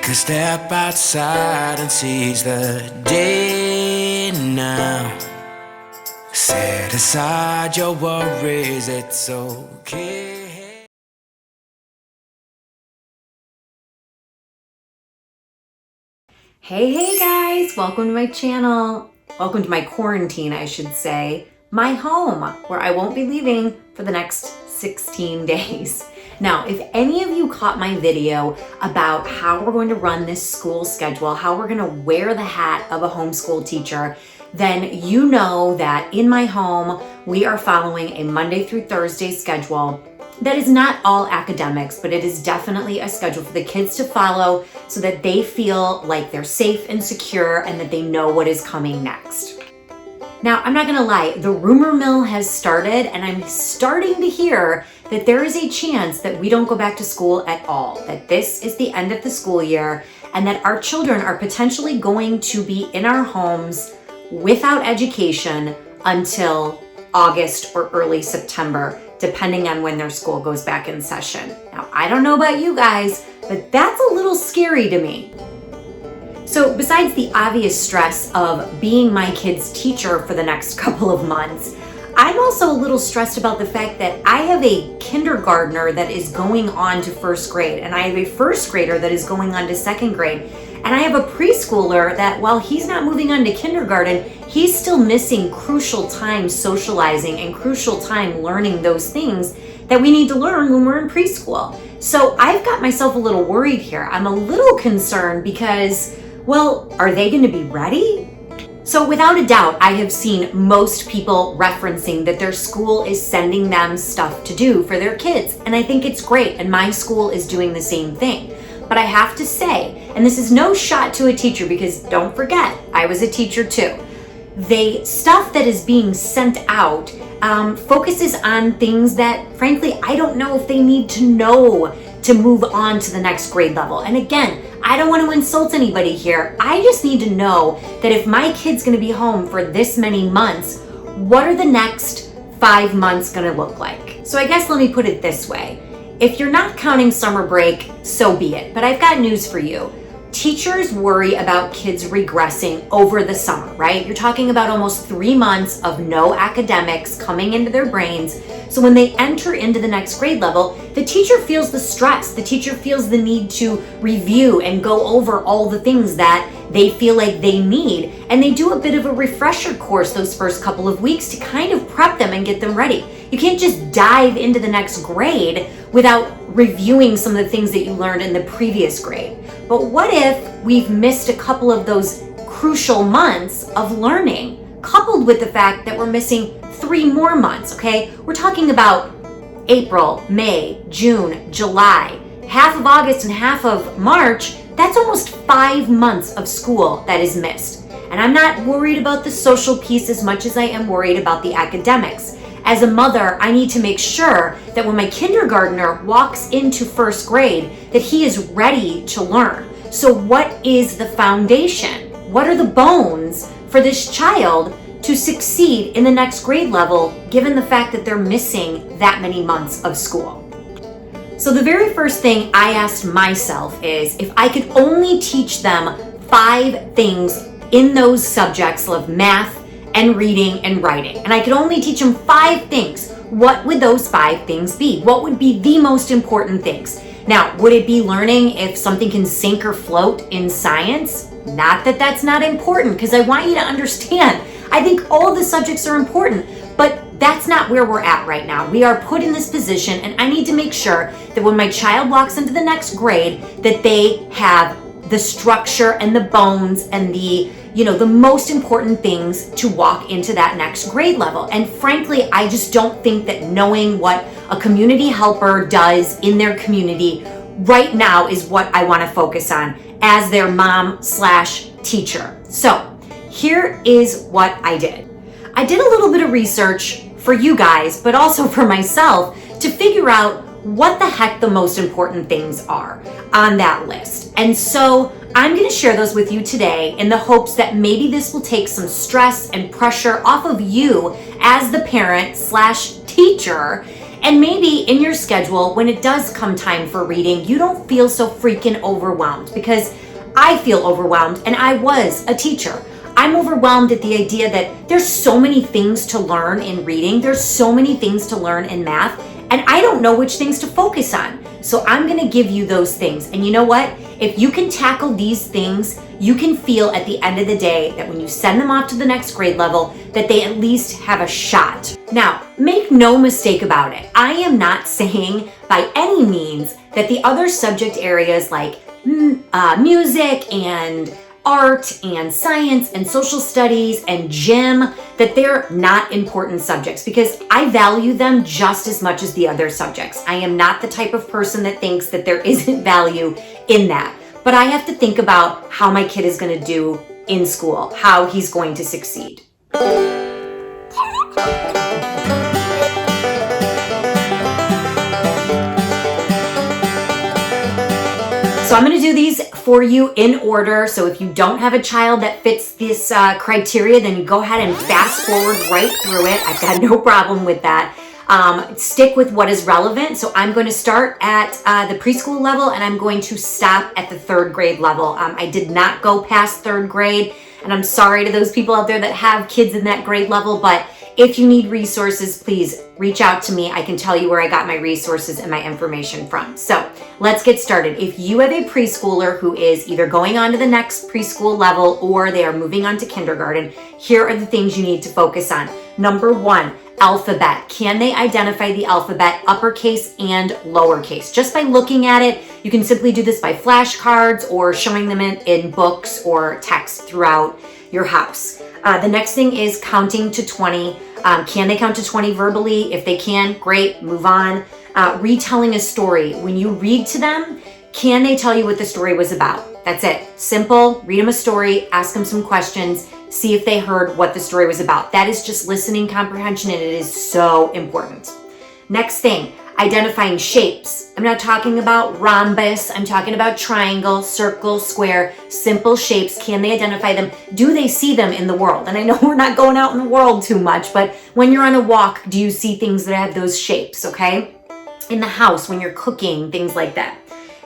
a step outside and seize the day now. Set aside your worries, it's okay. Hey guys, welcome to my channel. Welcome to my quarantine, I should say. My home, where I won't be leaving for the next 16 days. Now, if any of you caught my video about how we're going to run this school schedule, how we're going to wear the hat of a homeschool teacher, then you know that in my home, we are following a Monday through Thursday schedule that is not all academics, but it is definitely a schedule for the kids to follow so that they feel like they're safe and secure and that they know what is coming next. Now, I'm not gonna lie, the rumor mill has started and I'm starting to hear that there is a chance that we don't go back to school at all, that this is the end of the school year and that our children are potentially going to be in our homes without education until August or early September, depending on when their school goes back in session. Now, I don't know about you guys, but that's a little scary to me. So besides the obvious stress of being my kid's teacher for the next couple of months, I'm also a little stressed about the fact that I have a kindergartner that is going on to first grade, and I have a first grader that is going on to second grade, and I have a preschooler that while he's not moving on to kindergarten, he's still missing crucial time socializing and crucial time learning those things that we need to learn when we're in preschool. So I've got myself a little worried here. I'm a little concerned because, well, are they going to be ready? So without a doubt, I have seen most people referencing that their school is sending them stuff to do for their kids. And I think it's great. And my school is doing the same thing. But I have to say, and this is no shot to a teacher because don't forget, I was a teacher too. The stuff that is being sent out focuses on things that, frankly, I don't know if they need to know to move on to the next grade level. And again, I don't want to insult anybody here. I just need to know that if my kid's going to be home for this many months, what are the next 5 months going to look like? So I guess let me put it this way. If you're not counting summer break, so be it. But I've got news for you. Teachers worry about kids regressing over the summer, right? You're talking about almost 3 months of no academics coming into their brains. So when they enter into the next grade level, the teacher feels the stress. The teacher feels the need to review and go over all the things that they feel like they need. And they do a bit of a refresher course those first couple of weeks to kind of prep them and get them ready. You can't just dive into the next grade without reviewing some of the things that you learned in the previous grade. But what if we've missed a couple of those crucial months of learning, coupled with the fact that we're missing 3 more months, okay? We're talking about April, May, June, July, half of August and half of March. That's almost 5 months of school that is missed. And I'm not worried about the social piece as much as I am worried about the academics. As a mother, I need to make sure that when my kindergartner walks into first grade, that he is ready to learn. So what is the foundation? What are the bones for this child to succeed in the next grade level, given the fact that they're missing that many months of school? So the very first thing I asked myself is if I could only teach them 5 things in those subjects of math and reading and writing, and I could only teach them 5 things, what would those 5 things be? What would be the most important things? Now, would it be learning if something can sink or float in science? Not that that's not important, because I want you to understand, I think all the subjects are important, but that's not where we're at right now. We are put in this position, and I need to make sure that when my child walks into the next grade, that they have the structure and the bones and the most important things to walk into that next grade level. And frankly, I just don't think that knowing what a community helper does in their community right now is what I want to focus on as their mom/teacher. So here is what I did. I did a little bit of research for you guys, but also for myself to figure out what the heck the most important things are on that list. And so I'm going to share those with you today in the hopes that maybe this will take some stress and pressure off of you as the parent/teacher And maybe in your schedule, when it does come time for reading, you don't feel so freaking overwhelmed, because I feel overwhelmed, and I was a teacher. I'm overwhelmed at the idea that there's so many things to learn in reading. There's so many things to learn in math, and I don't know which things to focus on. So I'm going to give you those things. And you know what? If you can tackle these things, you can feel at the end of the day that when you send them off to the next grade level, that they at least have a shot. Now, make no mistake about it. I am not saying by any means that the other subject areas like music and art and science and social studies and gym, that they're not important subjects, because I value them just as much as the other subjects. I am not the type of person that thinks that there isn't value in that. But I have to think about how my kid is going to do in school, how he's going to succeed. So I'm going to do these for you in order. So if you don't have a child that fits this criteria, then you go ahead and fast forward right through it. I've got no problem with that. Stick with what is relevant. So I'm going to start at the preschool level, and I'm going to stop at the 3rd grade level. I did not go past 3rd grade, and I'm sorry to those people out there that have kids in that grade level, but if you need resources, please reach out to me. I can tell you where I got my resources and my information from. So let's get started. If you have a preschooler who is either going on to the next preschool level or they are moving on to kindergarten, here are the things you need to focus on. Number 1, alphabet. Can they identify the alphabet, uppercase and lowercase? Just by looking at it, you can simply do this by flashcards or showing them in books or text throughout your house. The next thing is counting to 20. Can they count to 20 verbally? If they can, great, move on. Retelling a story. When you read to them, can they tell you what the story was about? That's it. Simple. Read them a story, ask them some questions, see if they heard what the story was about. That is just listening comprehension, and it is so important. Next thing, identifying shapes. I'm not talking about rhombus. I'm talking about triangle, circle, square, simple shapes. Can they identify them? Do they see them in the world? And I know we're not going out in the world too much, but when you're on a walk, do you see things that have those shapes, okay? In the house, when you're cooking, things like that.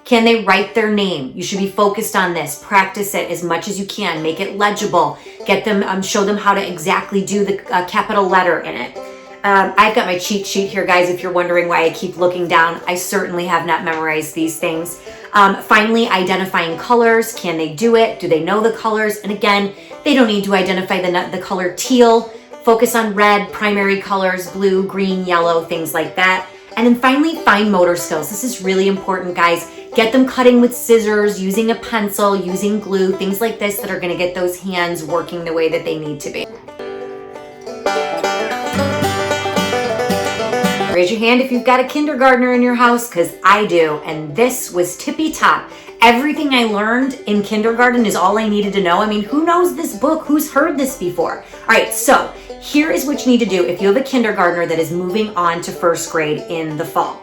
Can they write their name? You should be focused on this. Practice it as much as you can. Make it legible. Get them, show them how to exactly do the capital letter in it. I've got my cheat sheet here, guys, if you're wondering why I keep looking down. I certainly have not memorized these things. Finally, identifying colors. Can they do it? Do they know the colors? And again, they don't need to identify the color teal. Focus on red, primary colors, blue, green, yellow, things like that. And then finally, fine motor skills. This is really important, guys. Get them cutting with scissors, using a pencil, using glue, things like this that are going to get those hands working the way that they need to be. Raise your hand if you've got a kindergartner in your house, because I do, and this was tippy top. Everything I learned in kindergarten is all I needed to know. I mean, who knows this book? Who's heard this before? All right, so here is what you need to do if you have a kindergartner that is moving on to 1st grade in the fall.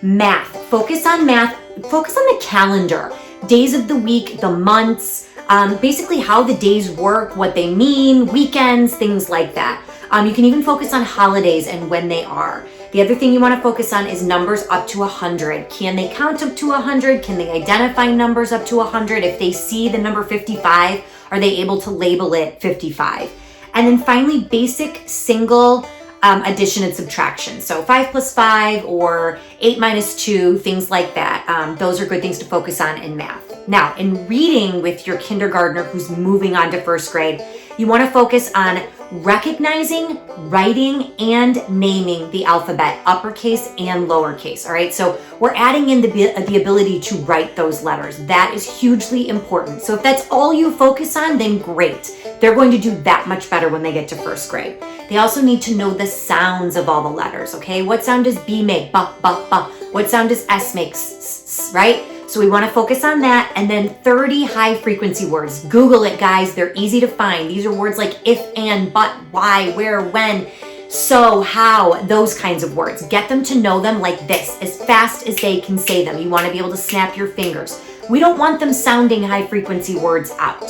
Math. Focus on math. Focus on the calendar. Days of the week, the months, basically how the days work, what they mean, weekends, things like that. You can even focus on holidays and when they are. The other thing you want to focus on is numbers up to 100. Can they count up to 100? Can they identify numbers up to 100? If they see the number 55, are they able to label it 55? And then finally, basic single addition and subtraction. So 5 plus 5 or 8 minus 2, things like that. Those are good things to focus on in math. Now, in reading with your kindergartner who's moving on to 1st grade, you want to focus on recognizing, writing, and naming the alphabet, uppercase and lowercase. All right, so we're adding in the ability to write those letters. That is hugely important. So if that's all you focus on, then great. They're going to do that much better when they get to 1st grade. They also need to know the sounds of all the letters, okay? What sound does B make? Ba, ba, ba. What sound does S make? S, s, right? So we want to focus on that. And then 30 high frequency words. Google it, guys. They're easy to find. These are words like if, and, but, why, where, when, so, how, those kinds of words. Get them to know them like this, as fast as they can say them. You want to be able to snap your fingers. We don't want them sounding high frequency words out.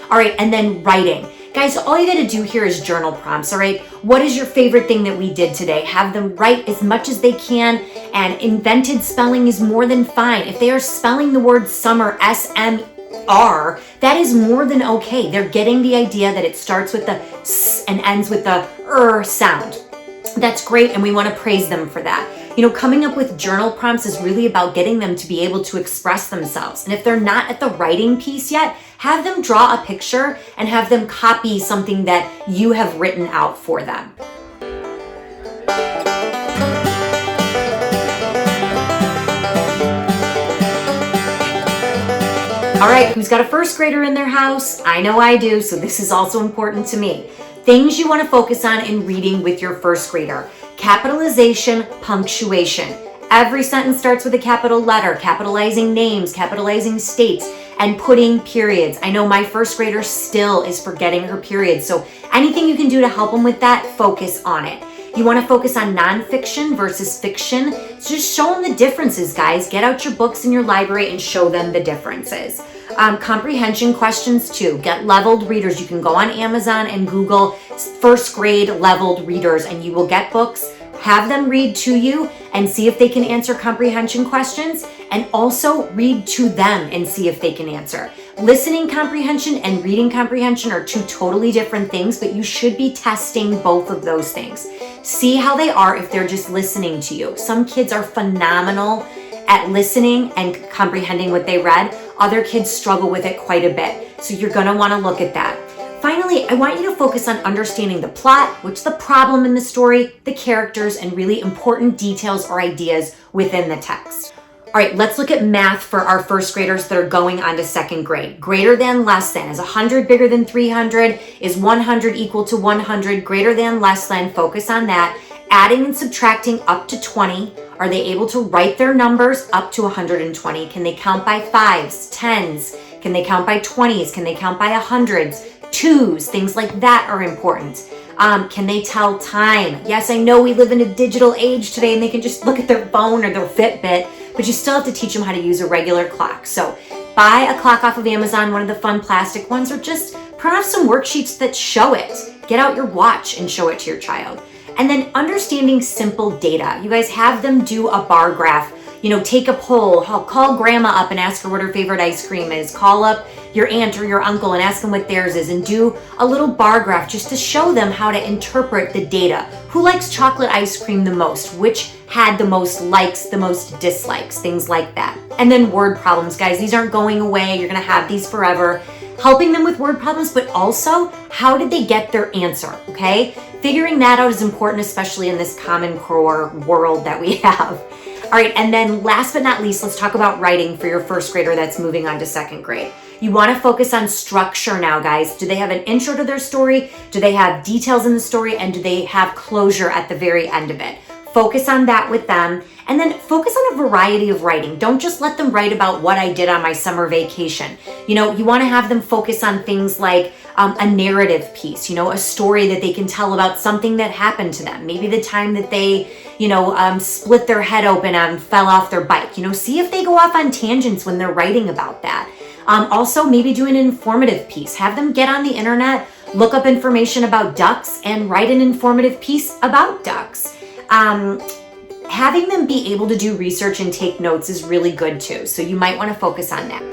All right, and then writing. Guys, all you gotta do here is journal prompts, all right? What is your favorite thing that we did today? Have them write as much as they can, and invented spelling is more than fine. If they are spelling the word summer, S-M-R, that is more than okay. They're getting the idea that it starts with the S and ends with the R sound. That's great, and we want to praise them for that. You know, coming up with journal prompts is really about getting them to be able to express themselves. And if they're not at the writing piece yet, have them draw a picture and have them copy something that you have written out for them. All right, who's got a first grader in their house? I know I do, so this is also important to me. Things you want to focus on in reading with your first grader. Capitalization, punctuation. Every sentence starts with a capital letter, capitalizing names, capitalizing states, and putting periods. I know my first grader still is forgetting her periods, so anything you can do to help them with that, focus on it. You want to focus on nonfiction versus fiction. So just show them the differences, guys. Get out your books in your library and show them the differences. Comprehension questions too. Get leveled readers. You can go on Amazon and Google first grade leveled readers and you will get books. Have them read to you and see if they can answer comprehension questions, and also read to them and see if they can answer. Listening comprehension and reading comprehension are two totally different things, but you should be testing both of those things. See how they are if they're just listening to you. Some kids are phenomenal at listening and comprehending what they read. Other kids struggle with it quite a bit. So you're gonna wanna look at that. Finally, I want you to focus on understanding the plot, what's the problem in the story, the characters, and really important details or ideas within the text. All right, let's look at math for our first graders that are going on to second grade. Greater than, less than. Is 100 bigger than 300? Is 100 equal to 100? Greater than, less than, focus on that. Adding and subtracting up to 20. Are they able to write their numbers up to 120? Can they count by fives, tens? Can they count by 20s? Can they count by hundreds? Twos, things like that are important. Can they tell time? Yes, I know we live in a digital age today and they can just look at their phone or their Fitbit, but you still have to teach them how to use a regular clock. So buy a clock off of Amazon, one of the fun plastic ones, or just print off some worksheets that show it. Get out your watch and show it to your child. And then understanding simple data. You guys have them do a bar graph. You know, take a poll, call grandma up and ask her what her favorite ice cream is. Call up your aunt or your uncle and ask them what theirs is, and do a little bar graph just to show them how to interpret the data. Who likes chocolate ice cream the most? Which had the most likes, the most dislikes, things like that. And then word problems, guys. These aren't going away. You're gonna have these forever. Helping them with word problems, but also how did they get their answer, okay? Figuring that out is important, especially in this Common Core world that we have. All right, and then last but not least, let's talk about writing for your first grader that's moving on to second grade. You want to focus on structure now, guys. Do they have an intro to their story? Do they have details in the story? And do they have closure at the very end of it? Focus on that with them. And then focus on a variety of writing. Don't just let them write about what I did on my summer vacation. You know, you want to have them focus on things like a narrative piece, you know, a story that they can tell about something that happened to them. Maybe the time that they, split their head open and fell off their bike. You know, see if they go off on tangents when they're writing about that. Also, maybe do an informative piece. Have them get on the internet, look up information about ducks, and write an informative piece about ducks. Having them be able to do research and take notes is really good too. So you might want to focus on that.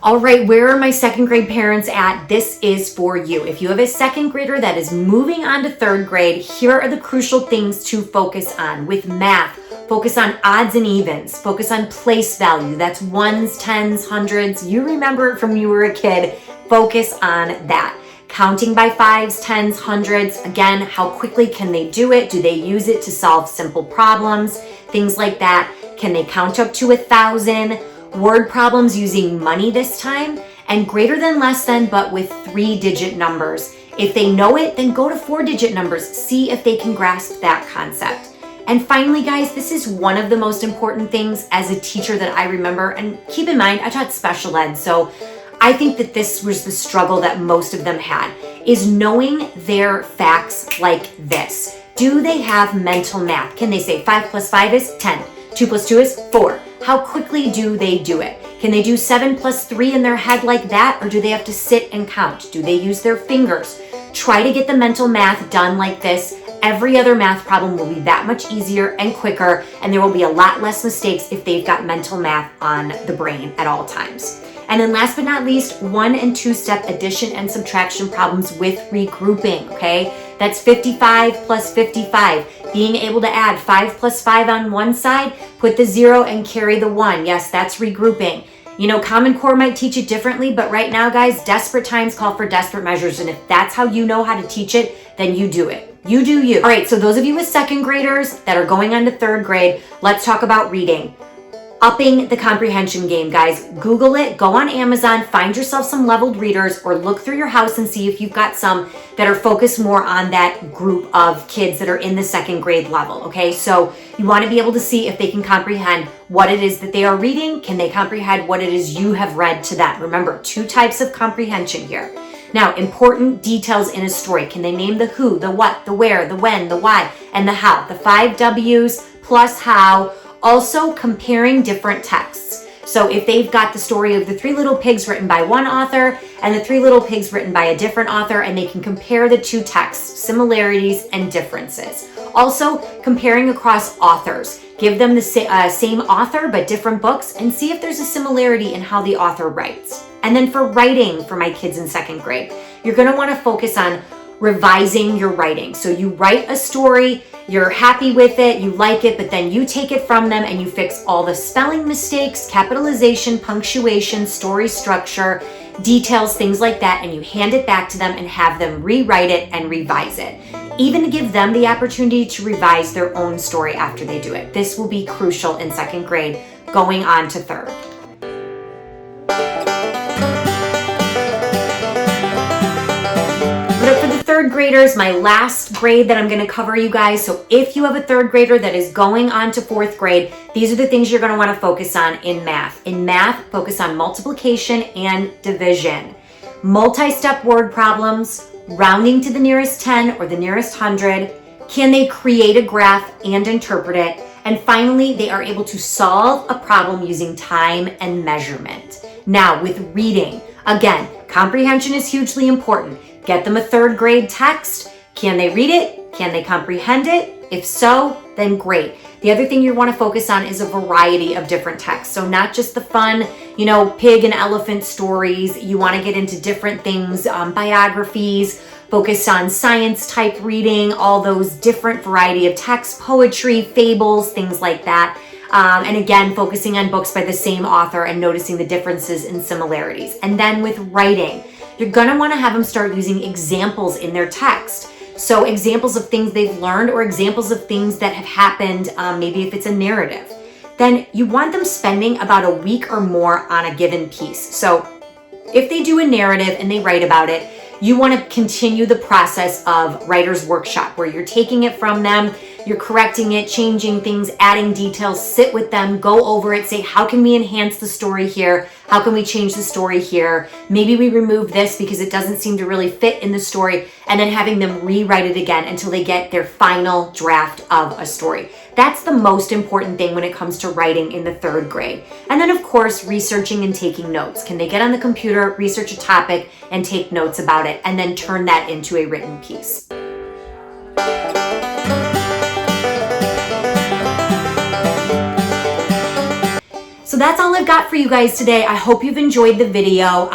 All right, where are my second grade parents at? This is for you. If you have a second grader that is moving on to third grade, here are the crucial things to focus on. With math, focus on odds and evens. Focus on place value. That's ones, tens, hundreds. You remember it from when you were a kid. Focus on that. Counting by fives, tens, hundreds. Again, how quickly can they do it? Do they use it to solve simple problems? Things like that. Can they count up to 1,000? Word problems using money this time, and greater than, less than, but with 3-digit numbers. If they know it, then go to 4-digit numbers. See if they can grasp that concept. And finally, guys, this is one of the most important things as a teacher that I remember. And keep in mind, I taught special ed, so I think that this was the struggle that most of them had, is knowing their facts like this. Do they have mental math? Can they say 5 plus 5 is 10? 2 plus 2 is 4. How quickly do they do it? Can they do 7 plus 3 in their head like that, or do they have to sit and count? Do they use their fingers? Try to get the mental math done like this. Every other math problem will be that much easier and quicker, and there will be a lot less mistakes if they've got mental math on the brain at all times. And then last but not least, 1 and 2 step addition and subtraction problems with regrouping, okay? That's 55 plus 55. Being able to add 5 plus 5 on one side, put the 0 and carry the 1. Yes, that's regrouping. You know, Common Core might teach it differently, but right now, guys, desperate times call for desperate measures. And if that's how you know how to teach it, then you do it. You do you. All right, so those of you with second graders that are going on to third grade, let's talk about reading. Upping the comprehension game, guys. Google it, go on Amazon, find yourself some leveled readers, or look through your house and see if you've got some that are focused more on that group of kids that are in the second grade level, okay? So you want to be able to see if they can comprehend what it is that they are reading. Can they comprehend what it is you have read to them? Remember, 2 types of comprehension here. Now, important details in a story. Can they name the who, the what, the where, the when, the why, and the how? The 5 W's plus how. Also, comparing different texts. So if they've got the story of the 3 Little Pigs written by one author and the 3 Little Pigs written by a different author, and they can compare the 2 texts, similarities and differences. Also, comparing across authors. Give them the same author but different books, and see if there's a similarity in how the author writes. And then for writing, for my kids in second grade, you're going to want to focus on revising your writing. So you write a story, you're happy with it, you like it, but then you take it from them and you fix all the spelling mistakes, capitalization, punctuation, story structure, details, things like that, and you hand it back to them and have them rewrite it and revise it. Even to give them the opportunity to revise their own story after they do it. This will be crucial in second grade going on to third. But for the third graders, my last grade that I'm going to cover, you guys. So if you have a third grader that is going on to fourth grade, these are the things you're going to want to focus on in math. In math, focus on multiplication and division. Multi-step word problems, rounding to the nearest 10 or the nearest 100. Can they create a graph and interpret it? And finally, they are able to solve a problem using time and measurement. Now, with reading, again, comprehension is hugely important. Get them a third grade text. Can they read it? Can they comprehend it? If so, then great. The other thing you want to focus on is a variety of different texts. So not just the fun, pig and elephant stories. You want to get into different things, biographies, focus on science type reading, all those different variety of texts, poetry, fables, things like that. And again, focusing on books by the same author and noticing the differences and similarities. And then with writing, you're going to want to have them start using examples in their text. So examples of things they've learned or examples of things that have happened, maybe if it's a narrative. Then you want them spending about a week or more on a given piece. So if they do a narrative and they write about it, you want to continue the process of writer's workshop where you're taking it from them, you're correcting it, changing things, adding details, sit with them, go over it, say, how can we enhance the story here? How can we change the story here? Maybe we remove this because it doesn't seem to really fit in the story, and then having them rewrite it again until they get their final draft of a story. That's the most important thing when it comes to writing in the third grade. And then of course, researching and taking notes. Can they get on the computer, research a topic, and take notes about it, and then turn that into a written piece? So that's all I've got for you guys today. I hope you've enjoyed the video.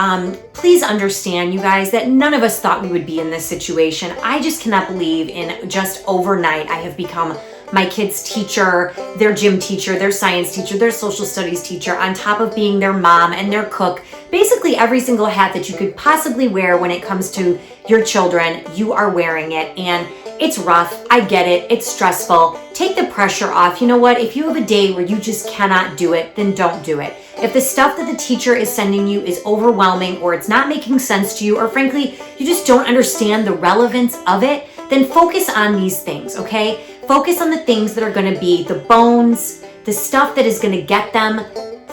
Please understand, you guys, that none of us thought we would be in this situation. I just cannot believe in just overnight I have become my kids' teacher, their gym teacher, their science teacher, their social studies teacher, on top of being their mom and their cook. Basically every single hat that you could possibly wear when it comes to your children, you are wearing it. And it's rough. I get it. It's stressful. Take the pressure off. You know what? If you have a day where you just cannot do it, then don't do it. If the stuff that the teacher is sending you is overwhelming, or it's not making sense to you, or frankly, you just don't understand the relevance of it, then focus on these things, okay? Focus on the things that are going to be the bones, the stuff that is going to get them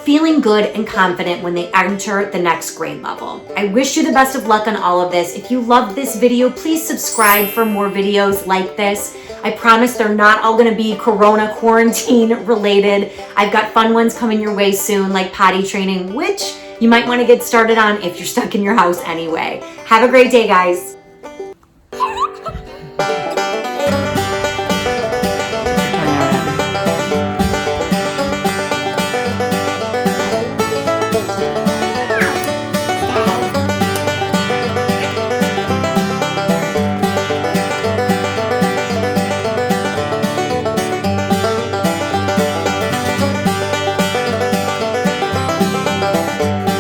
feeling good and confident when they enter the next grade level. I wish you the best of luck on all of this. If you loved this video, please subscribe for more videos like this. I promise they're not all gonna be Corona quarantine related. I've got fun ones coming your way soon, like potty training, which you might wanna get started on if you're stuck in your house anyway. Have a great day, guys.